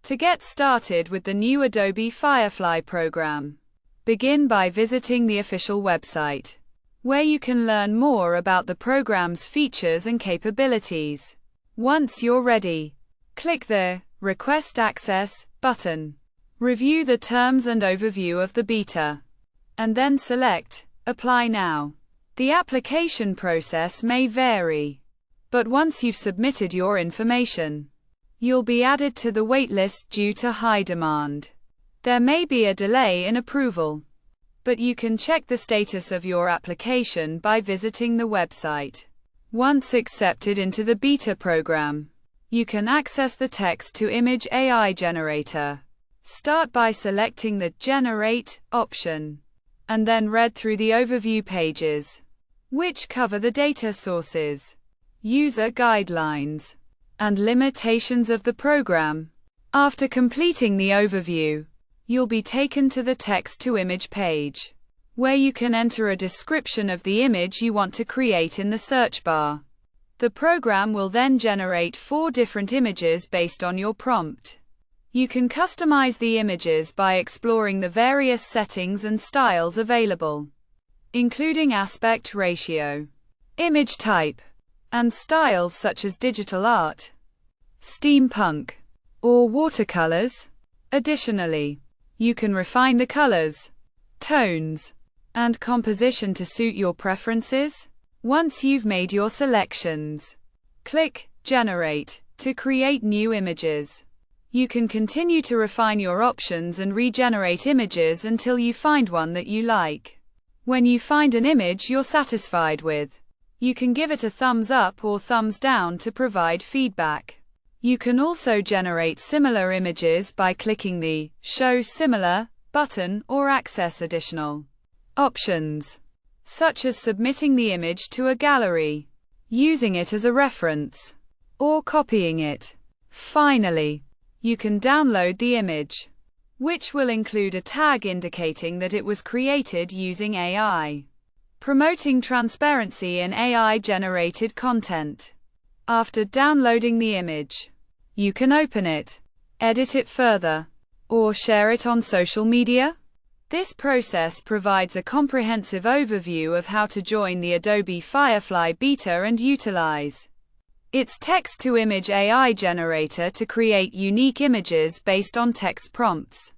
To get started with the new Adobe Firefly program, begin by visiting the official website, where you can learn more about the program's features and capabilities. Once you're ready, click the Request Access button. Review the terms and overview of the beta, and then select Apply Now. The application process may vary, but once you've submitted your information, you'll be added to the waitlist due to high demand. There may be a delay in approval, but you can check the status of your application by visiting the website. Once accepted into the beta program, you can access the text-to-image AI generator. Start by selecting the Generate option, and then read through the overview pages, which cover the data sources, user guidelines, and limitations of the program. After completing the overview, you'll be taken to the text-to-image page, where you can enter a description of the image you want to create in the search bar. The program will then generate 4 different images based on your prompt. You can customize the images by exploring the various settings and styles available, including aspect ratio, image type, and styles such as digital art, steampunk, or watercolors. Additionally, you can refine the colors, tones, and composition to suit your preferences. Once you've made your selections, click Generate to create new images. You can continue to refine your options and regenerate images until you find one that you like. When you find an image you're satisfied with, you can give it a thumbs up or thumbs down to provide feedback. You can also generate similar images by clicking the Show Similar button or access additional options, such as submitting the image to a gallery, using it as a reference, or copying it. Finally, you can download the image, which will include a tag indicating that it was created using AI, promoting transparency in AI-generated content. After downloading the image, you can open it, edit it further, or share it on social media. This process provides a comprehensive overview of how to join the Adobe Firefly beta and utilize its text-to-image AI generator to create unique images based on text prompts.